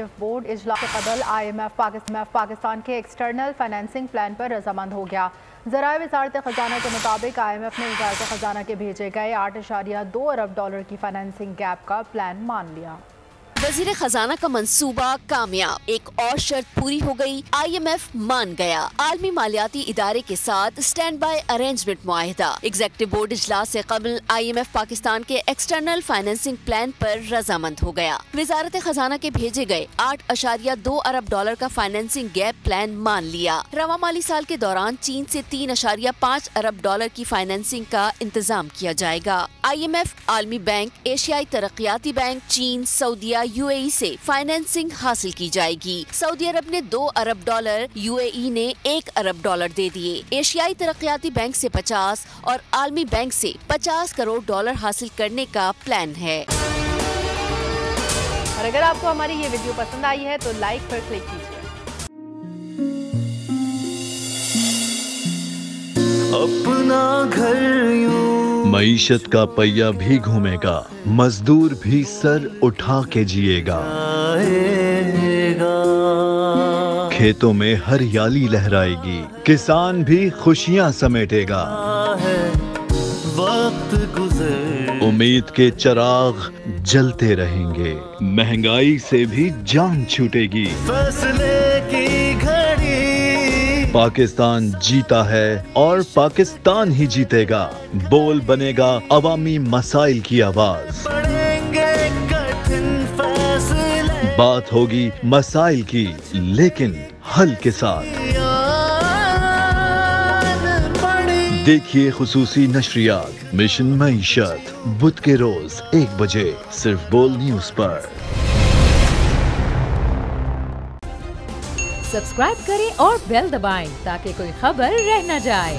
Board इजलास से कबल IMF पाकिस्तान के एक्सटर्नल फाइनेंसिंग प्लान पर रजामंद हो गया। ज़राए वज़ारत ख़जाना के मुताबिक IMF ने वज़ारत ख़जाना के भेजे गए $8.2 अरब की फाइनेंसिंग गैप का प्लान मान लिया। वज़ीर खजाना का मंसूबा कामयाब, एक और शर्त पूरी हो गई, IMF मान गया। आलमी मालियाती इदारे के साथ स्टैंड बाय अरेंजमेंट मुआहिदा। एग्जीक्यूटिव बोर्ड इजलास से कबल IMF पाकिस्तान के एक्सटर्नल फाइनेंसिंग प्लान पर रजामंद हो गया। वज़ारत खजाना के भेजे गए $8.2 अरब का फाइनेंसिंग गैप प्लान मान लिया। रवा माली साल के दौरान चीन से $3.5 अरब की फाइनेंसिंग का इंतजाम किया जाएगा। IMF, आलमी बैंक, एशियाई तरक्याती बैंक, चीन, सऊदीया, UAE से फाइनेंसिंग हासिल की जाएगी। सऊदी अरब ने $2 अरब, UAE ने $1 अरब दे दिए। एशियाई तरक्याती बैंक से 50 और आलमी बैंक से $50 करोड़ हासिल करने का प्लान है। और अगर आपको हमारी ये वीडियो पसंद आई है तो लाइक पर क्लिक कीजिए। अपना घर मईशत का पहिया भी घूमेगा, मजदूर भी सर उठा के जिएगा। खेतों में हरियाली लहराएगी, किसान भी खुशियां समेटेगा। वक्त गुजर उम्मीद के चिराग जलते रहेंगे, महंगाई से भी जान छूटेगी। फैसले की घड़ी पाकिस्तान जीता है और पाकिस्तान ही जीतेगा। बोल बनेगा अवामी मसाइल की आवाज। कठिन फैसले बात होगी मसाइल की, लेकिन हल के साथ। देखिए खुसूसी नशरियात मिशन मईशत बुध के रोज 1 बजे सिर्फ बोल न्यूज पर। सब्सक्राइब करें और बेल दबाएं ताकि कोई खबर रह न जाए।